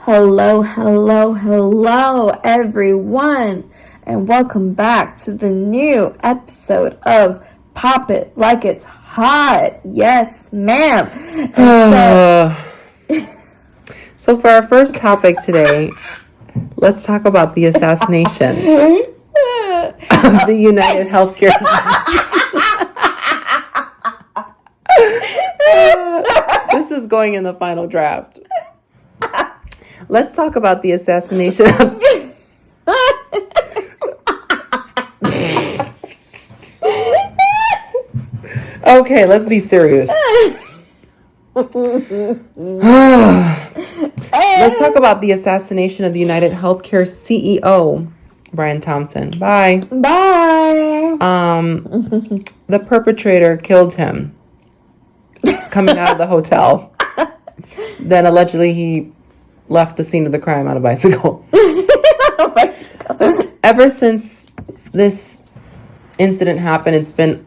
Hello, hello, hello, everyone, and welcome back to the new episode of Pop It Like It's Hot. Yes, ma'am. So for our first topic today, let's talk about the assassination of the United Healthcare. This is going in the final draft. Let's talk about the assassination of... Okay, let's be serious. Let's talk about the assassination of the United Healthcare CEO, Brian Thompson. Bye. Bye. The perpetrator killed him coming out of the hotel. Then allegedly he left the scene of the crime on a bicycle. Ever since this incident happened, it's been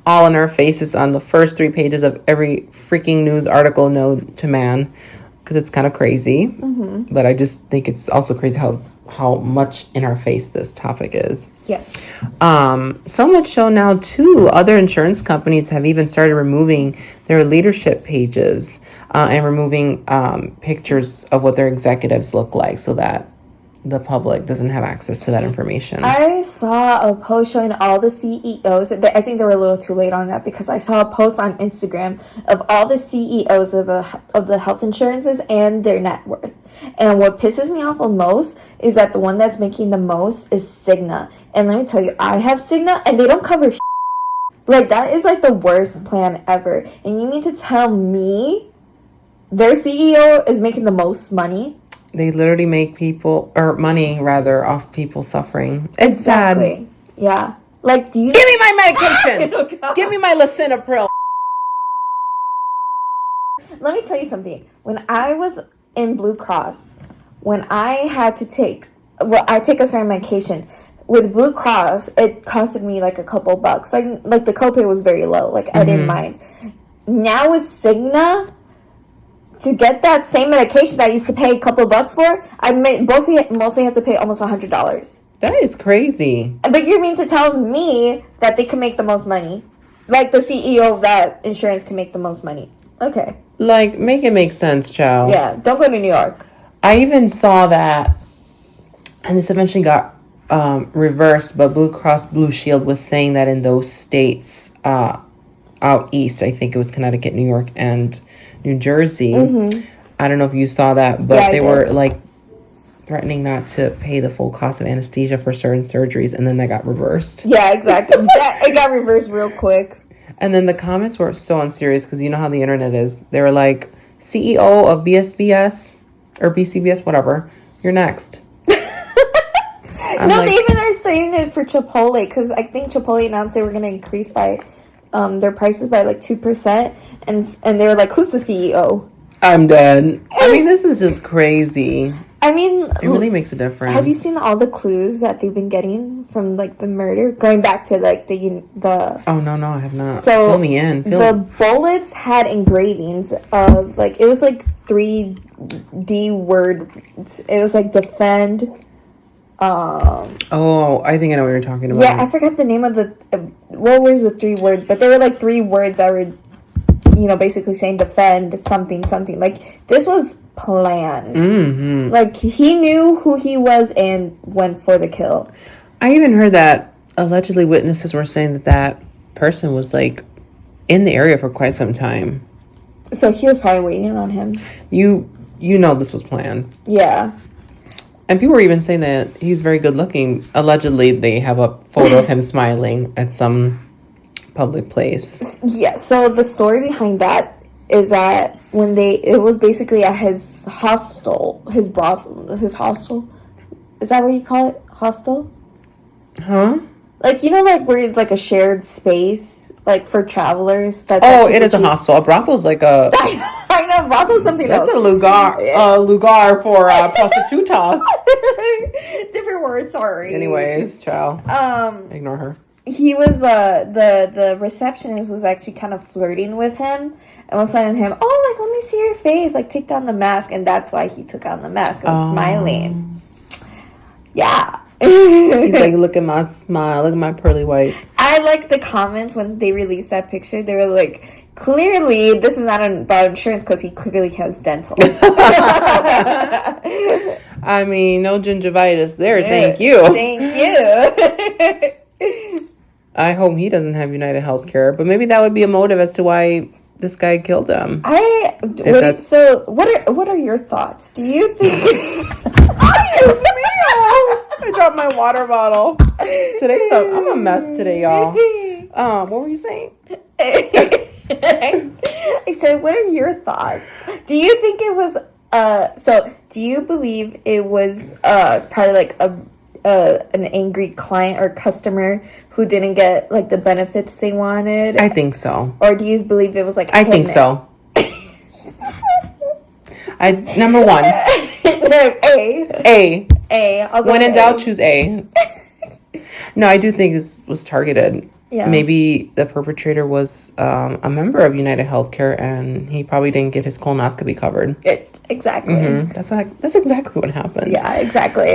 all in our faces on the first 3 pages of every freaking news article known to man, because it's kind of crazy. Mm-hmm. But I just think it's also crazy how much in our face this topic is. Yes. So much so now too, other insurance companies have even started removing their leadership pages and removing pictures of what their executives look like so that the public doesn't have access to that information. I saw a post showing all the CEOs. I think they were a little too late on that, because I saw a post on Instagram of all the CEOs of the health insurances and their net worth. And what pisses me off the most is that the one that's making the most is Cigna. And let me tell you, I have Cigna and they don't cover shit. Like, that is like the worst plan ever. And you mean to tell me their CEO is making the most money? They literally make people, or money rather, off people suffering. It's exactly. Sad. Yeah. Like, do you... Give me my medication! Oh, give me my Lisinopril! Let me tell you something. When I was in Blue Cross, when I had to take... Well, I take a certain medication. With Blue Cross, it costed me like a couple bucks. Like the copay was very low. Like, I didn't mind. Now with Cigna... To get that same medication I used to pay a couple of bucks for, I mostly have to pay almost $100. That is crazy. But you mean to tell me that they can make the most money? Like the CEO of that insurance can make the most money. Okay. Like, make it make sense, child. Yeah, don't go to New York. I even saw that, and this eventually got reversed, but Blue Cross Blue Shield was saying that in those states out east, I think it was Connecticut, New York, and New Jersey. I don't know if you saw that, but they were like threatening not to pay the full cost of anesthesia for certain surgeries, and then that got reversed. Yeah, exactly. It got reversed real quick. And then the comments were so unserious, because you know how the internet is. They were like, CEO of BSBS or BCBS, whatever, you're next. No, like, they even are starting it for Chipotle, because I think Chipotle announced they were going to increase by their prices by like 2%, and they were like, who's the CEO? I'm dead. I mean, this is just crazy. I mean, it really makes a difference. Have you seen all the clues that they've been getting from like the murder, going back to like the Oh no, I have not. So fill me in. The bullets had engravings of like, it was like 3D words. It was like defend. Oh, I think I know what you're talking about. Yeah, I forgot the name of the what was the 3 words, but they were like 3 words that were, basically saying defend something. Like, this was planned. Like, he knew who he was and went for the kill. I even heard that allegedly witnesses were saying that person was like in the area for quite some time. So he was probably waiting on him. You know this was planned. Yeah. And people were even saying that he's very good looking. Allegedly, they have a photo of him smiling at some public place. Yeah, so the story behind that is that it was basically at his hostel, his hostel. Is that what you call it? Hostel? Huh? Like, like where it's like a shared space, like for travelers. It is a hostel. A brothel's like a... I know, brothel's something else. That's a lugar for prostitutas. Different word, sorry. Anyways, child. Ignore her. he was the receptionist was actually kind of flirting with him and was telling him, "Oh, like let me see your face, like take down the mask," and that's why he took on the mask and was smiling. Yeah. He's like, look at my smile, look at my pearly whites. I like the comments when they released that picture. They were like, clearly this is not about insurance because he clearly has dental. I mean, no gingivitis there. Thank you. Thank you. I hope he doesn't have United Healthcare, but maybe that would be a motive as to why this guy killed him. So what are your thoughts? Do you think? I dropped my water bottle. I'm a mess today, y'all. What were you saying? I said, what are your thoughts? Do you think it was do you believe it was probably like an angry client or customer who didn't get like the benefits they wanted? I think so. Or do you believe it was like I think so. Number one. A. When in doubt, choose A. No, I do think this was targeted. Yeah. Maybe the perpetrator was a member of United Healthcare, and he probably didn't get his colonoscopy covered. Exactly. Mm-hmm. That's exactly what happened. Yeah, exactly.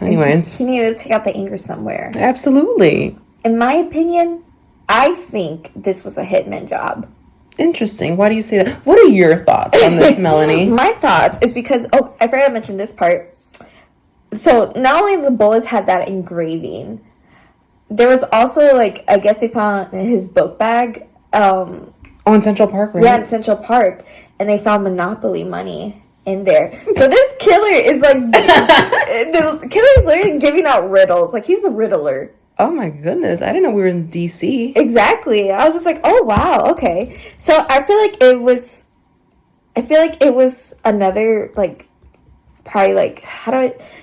Anyways, he needed to take out the anger somewhere. Absolutely. In my opinion, I think this was a hitman job. Interesting. Why do you say that? What are your thoughts on this, Melanie? My thoughts is because I forgot to mention this part. So not only the bullets had that engraving, there was also like I guess they found his book bag. In Central Park, right? Yeah, in Central Park, and they found Monopoly money in there. So this killer is like the killer is literally giving out riddles. Like he's the riddler. Oh my goodness! I didn't know we were in DC. Exactly. I was just like, oh wow, okay. So I feel like it was another like. Probably like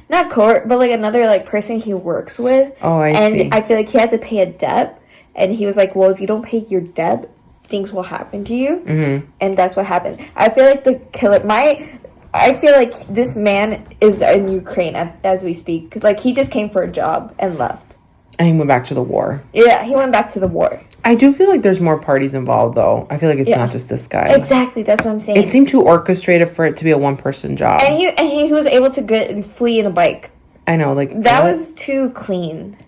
not court, but like another like person he works with. Oh, I see. And I feel like he had to pay a debt, and he was like, "Well, if you don't pay your debt, things will happen to you." Mm-hmm. And that's what happened. I feel like the killer. I feel like this man is in Ukraine as we speak. Like he just came for a job and left. And he went back to the war. Yeah, he went back to the war. I do feel like there's more parties involved, though. I feel like it's not just this guy. Exactly, that's what I'm saying. It seemed too orchestrated for it to be a one-person job. And he was able to flee in a bike. I know, like that was too clean.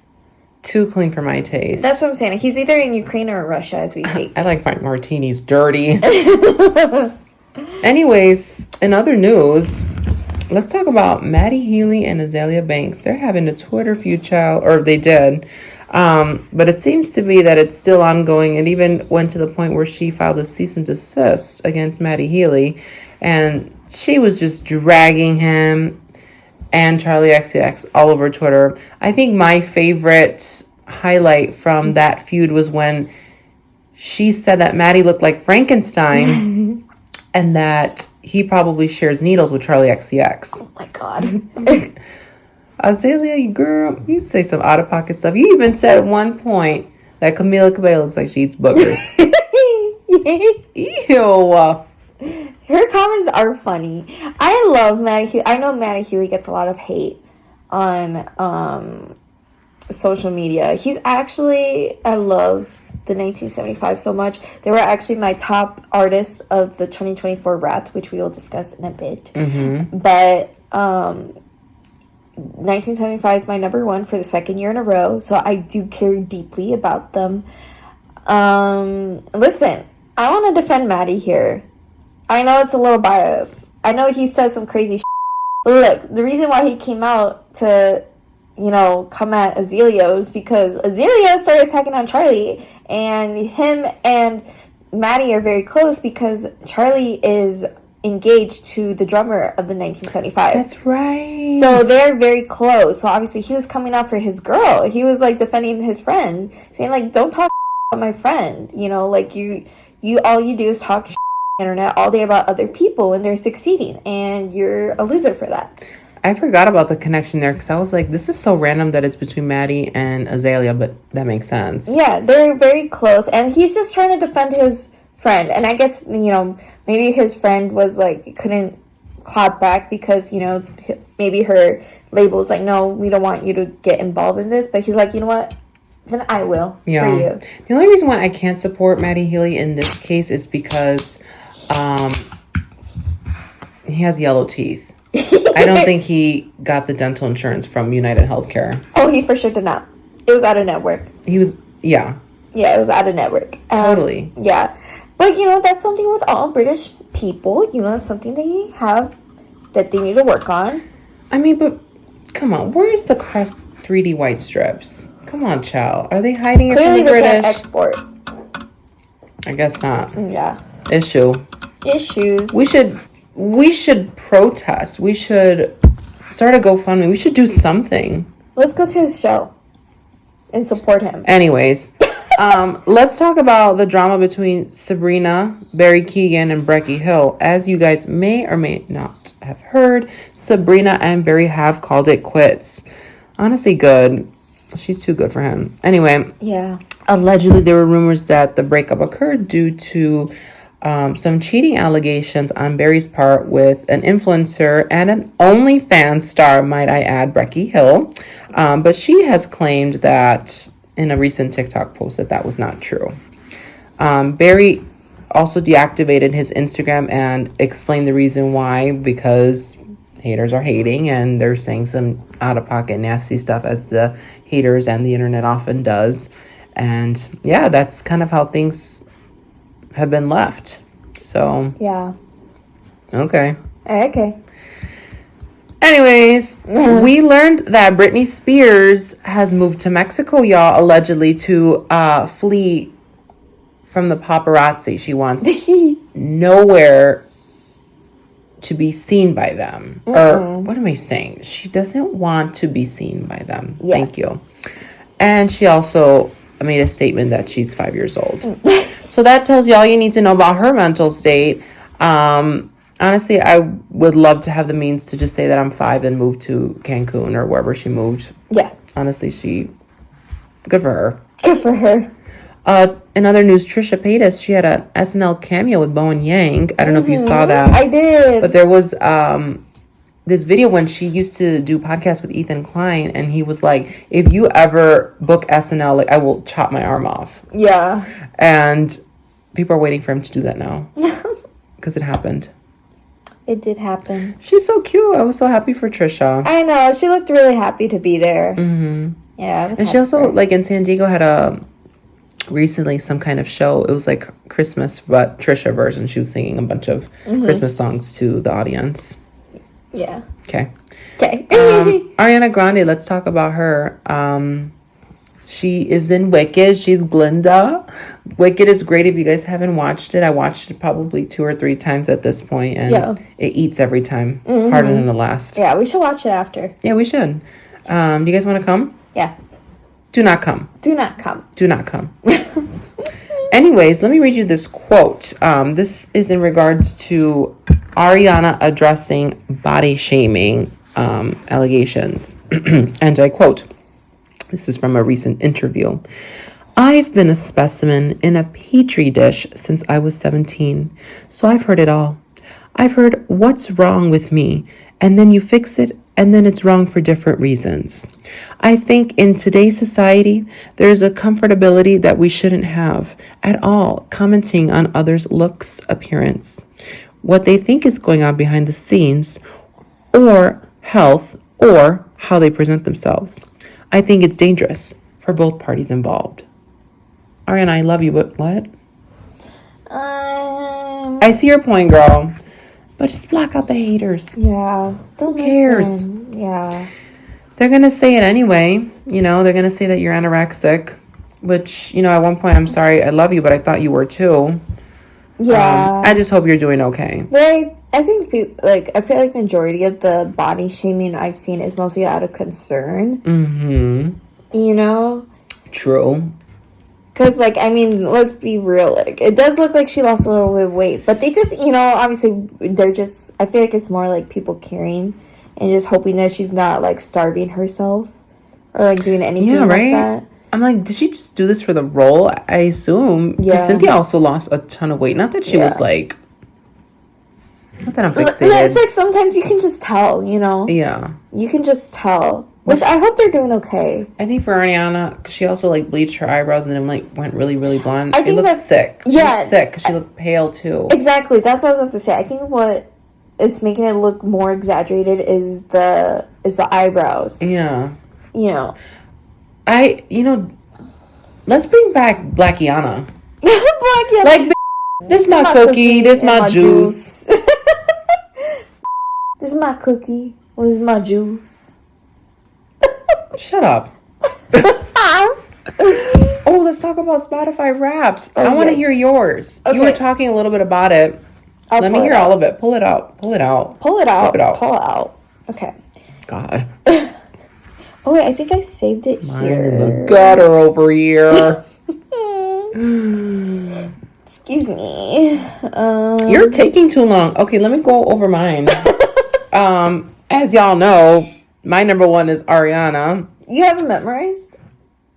Too clean for my taste. That's what I'm saying. He's either in Ukraine or Russia as we speak. I like my martinis dirty. Anyways, in other news, let's talk about Matty Healy and Azalea Banks. They're having a Twitter feud, child, or they did. But it seems to be that it's still ongoing. It even went to the point where she filed a cease and desist against Matty Healy. And she was just dragging him and Charlie XCX all over Twitter. I think my favorite highlight from that feud was when she said that Matty looked like Frankenstein and that he probably shares needles with Charlie XCX. Oh my God. Azalea, girl, you say some out-of-pocket stuff. You even said at one point that Camila Cabello looks like she eats boogers. Ew. Her comments are funny. I love Matty Healy. I know Matty Healy gets a lot of hate on social media. He's actually, I love the 1975 so much. They were actually my top artists of the 2024 Wrath, which we will discuss in a bit. Mm-hmm. But 1975 is my number one for the second year in a row, so I do care deeply about them. Listen, I want to defend Matty here. I know it's a little biased. I know he says some crazy shit. But look, the reason why he came out to, come at Azalea was because Azalea started attacking on Charlie, and him and Matty are very close because Charlie is engaged to the drummer of the 1975. That's right. So they're very close. So obviously he was coming out for his girl. He was like defending his friend, saying like, "Don't talk about my friend. Like you all you do is talk internet all day about other people and they're succeeding, and you're a loser for that." I forgot about the connection there because I was like, this is so random that it's between Matty and Azalea, but that makes sense. Yeah, they're very close, and he's just trying to defend his friend. And I guess, maybe his friend was like, couldn't clap back because, maybe her label was like, "No, we don't want you to get involved in this." But he's like, "You know what? then I will for Yeah. you. The only reason why I can't support Matty Healy in this case is because he has yellow teeth. I don't think he got the dental insurance from United Healthcare. Oh, he for sure did not. It was out of network. He was, yeah. Yeah, it was out of network. Totally. Yeah. But, you know, that's something with all British people. You know, it's something they have that they need to work on. I mean, but come on. Where's the Crest 3D white strips? Come on, child. Are they hiding it Clearly from the they can't British? export. I guess not. Yeah. Issues. We should protest. We should start a GoFundMe. We should do something. Let's go to his show and support him. Anyways, let's talk about the drama between Sabrina, Barry Keoghan, and Becky Hill. As you guys may or may not have heard, Sabrina and Barry have called it quits. Honestly, good. She's too good for him. Anyway, yeah. Allegedly, there were rumors that the breakup occurred due to some cheating allegations on Barry's part with an influencer and an OnlyFans star, might I add, Becky Hill. But she has claimed that in a recent TikTok post that was not true. Barry also deactivated his Instagram and explained the reason why, because haters are hating and they're saying some out-of-pocket nasty stuff, as the haters and the internet often does. And yeah, that's kind of how things have been left. So yeah. Okay. Anyways, we learned that Britney Spears has moved to Mexico, y'all, allegedly to flee from the paparazzi. She wants nowhere to be seen by them. Or what am I saying? She doesn't want to be seen by them. Yeah. Thank you. And she also made a statement that she's 5 years old. So that tells you all you need to know about her mental state. Honestly, I would love to have the means to just say that I'm 5 and move to Cancun or wherever she moved. Yeah. Honestly, good for her. Good for her. In other news, TRISHA PAYTAS, she had an SNL cameo with Bowen Yang. I don't know if you saw that. I did. But there was this video when she used to do podcasts with Ethan Klein, and he was like, if you ever book SNL, like, I will chop my arm off. Yeah. And people are waiting for him to do that now. Because it happened. It did happen. She's so cute. I was so happy for Trisha. I know. She looked really happy to be there. Mm-hmm. Yeah. And she also, like, in San Diego had recently some kind of show. It was like Christmas, but Trisha version. She was singing a bunch of Christmas songs to the audience. Yeah. Okay. Ariana Grande, let's talk about her. She is in Wicked. She's Glinda. Wicked is great. If you guys haven't watched it, I watched it probably 2 or 3 times at this point, and it eats every time harder than the last. Yeah, we should watch it after. Yeah, we should. Do you guys want to come? Yeah. Do not come. Do not come. Do not come. Anyways, let me read you this quote. This is in regards to Ariana addressing body shaming allegations. And I quote, this is from a recent interview. I've been a specimen in a petri dish since I was 17, so I've heard it all. I've heard what's wrong with me, and then you fix it, and then it's wrong for different reasons. I think in today's society, there's a comfortability that we shouldn't have at all, commenting on others' looks, appearance, what they think is going on behind the scenes, or health, or how they present themselves. I think it's dangerous for both parties involved. Ariana, I love you, but what? I see your point, girl. But just block out the haters. Yeah. Who cares? Yeah. They're going to say it anyway. You know, they're going to say that you're anorexic. Which, you know, at one point, I'm sorry, I love you, but I thought you were too. Yeah. I just hope you're doing okay. But I think, I feel like majority of the body shaming I've seen is mostly out of concern. Mm-hmm. You know? True. Because, let's be real. It does look like she lost a little bit of weight. But they just, obviously, they're just... I feel like it's more like people caring and just hoping that she's not, starving herself or, doing anything like that. I'm like, did she just do this for the role? I assume. Yeah. Cynthia also lost a ton of weight. Not that she was, not that I'm fixated. It's like sometimes you can just tell, you know? Yeah. You can just tell. Which I hope they're doing okay. I think for Ariana, cause she also like bleached her eyebrows and then like went really, really blonde. I think it looks sick. She looks sick because she looked pale too. Exactly. That's what I was about to say. I think what it's making it look more exaggerated is the eyebrows. Yeah. You know. Let's bring back Blackiana. Blackiana. Like, this my cookie, this my juice. This is my cookie. This is my juice. Shut up. Oh, let's talk about Spotify Wrapped. I want to hear yours. Okay. You were talking a little bit about it. Let me hear all of it. Pull it out. Pull it out. Pull it out. Pull it out. Okay. God. Oh, wait. I think I saved it Mine here. in the gutter over here. Excuse me. You're taking too long. Okay, let me go over mine. As y'all know, my number one is Ariana. You have it memorized?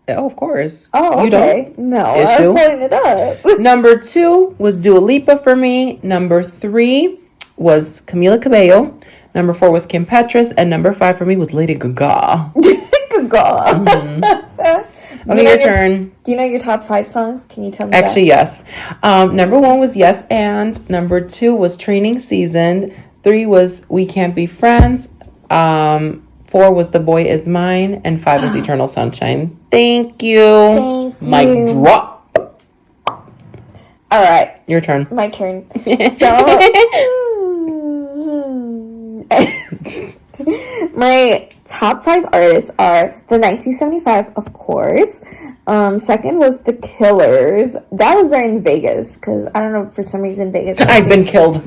Oh, of course. Oh, okay. You don't? No, I was pulling it up. Number 2 was Dua Lipa for me. Number 3 was Camila Cabello. Number 4 was Kim Petras. And number 5 for me was Lady Gaga. Gaga. Mm-hmm. Okay, your turn. Do you know your top 5 songs? Can you tell me Actually, yes. Number 1 was Yes And. Number 2 was Training Season. 3 was We Can't Be Friends. 4 was The Boy Is Mine. And 5 was Eternal Sunshine. Thank you. Thank you. Mic drop. All right. Your turn. My turn. So, my top 5 artists are the 1975, of course. Second was The Killers. That was during Vegas, because I don't know, for some reason Vegas. I've been killed.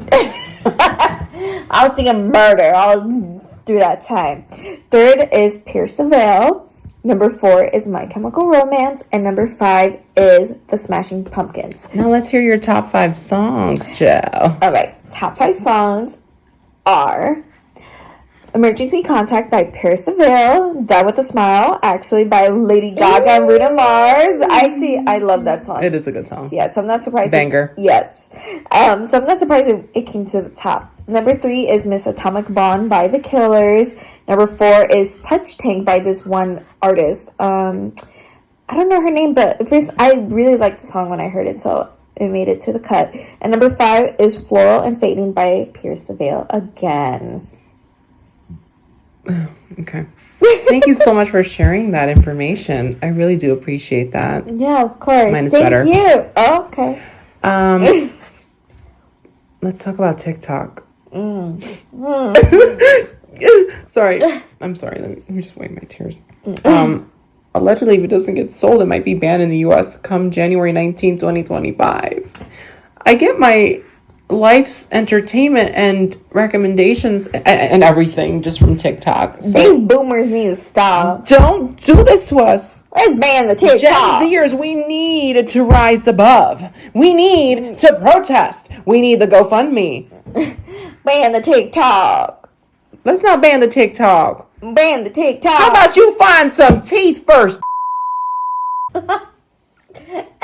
I was thinking murder all through that time. Third is Pierce the Veil. Number 4 is My Chemical Romance. And number 5 is The Smashing Pumpkins. Now let's hear your top 5 songs, Joe. All right. Top 5 songs are Emergency Contact by Pierce the Veil. Die with a Smile, actually, by Lady Gaga and Bruno Mars. I love that song. It is a good song. Yeah, so I'm not surprised. Banger. Yes. So I'm not surprised it came to the top. Number 3 is Miss Atomic Blonde by The Killers. Number 4 is Touch Tank by this one artist. I don't know her name, but first I really liked the song when I heard it, so it made it to the cut. And number 5 is Floral and Fading by Pierce the Veil again. Okay. Thank you so much for sharing that information. I really do appreciate that. Yeah, of course. Mine is better. Thank you. Oh, okay. Let's talk about TikTok. Sorry. I'm sorry. Let me just wipe my tears. Allegedly, if it doesn't get sold, it might be banned in the U.S. come January 19, 2025. I get my life's entertainment and recommendations and everything just from TikTok. So these boomers need to stop. Don't do this to us. Let's ban the TikTok. Gen Zers, we need to rise above. We need to protest. We need the GoFundMe. Ban the TikTok. Let's not ban the TikTok. Ban the TikTok. How about you find some teeth first?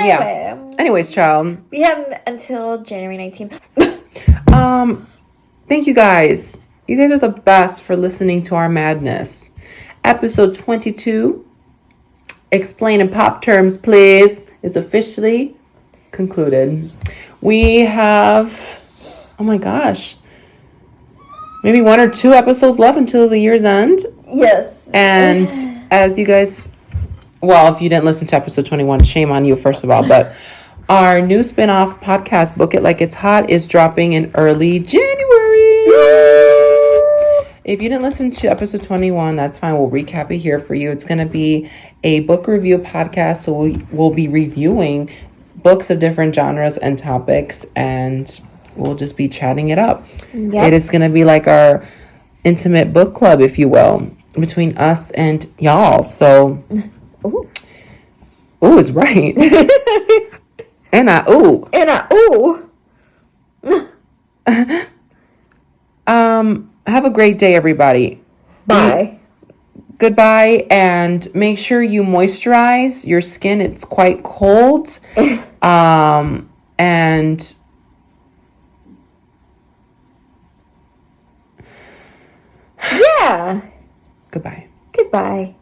Yeah. Anyways, child. We have until January 19th. Thank you guys. You guys are the best for listening to our madness. Episode 22, Explain in Pop Terms, Please, is officially concluded. We have, oh my gosh, maybe 1 or 2 episodes left until the year's end. Yes. And as you guys, well, if you didn't listen to episode 21, shame on you, first of all. But our new spin-off podcast, Book It Like It's Hot, is dropping in early January. If you didn't listen to episode 21, that's fine. We'll recap it here for you. It's going to be a book review podcast. So we'll be reviewing books of different genres and topics, and we'll just be chatting it up. Yep. It is going to be like our intimate book club, if you will, between us and y'all. So, ooh is right. And have a great day, everybody. Bye. Goodbye, and make sure you moisturize your skin. It's quite cold. And yeah. Goodbye. Goodbye.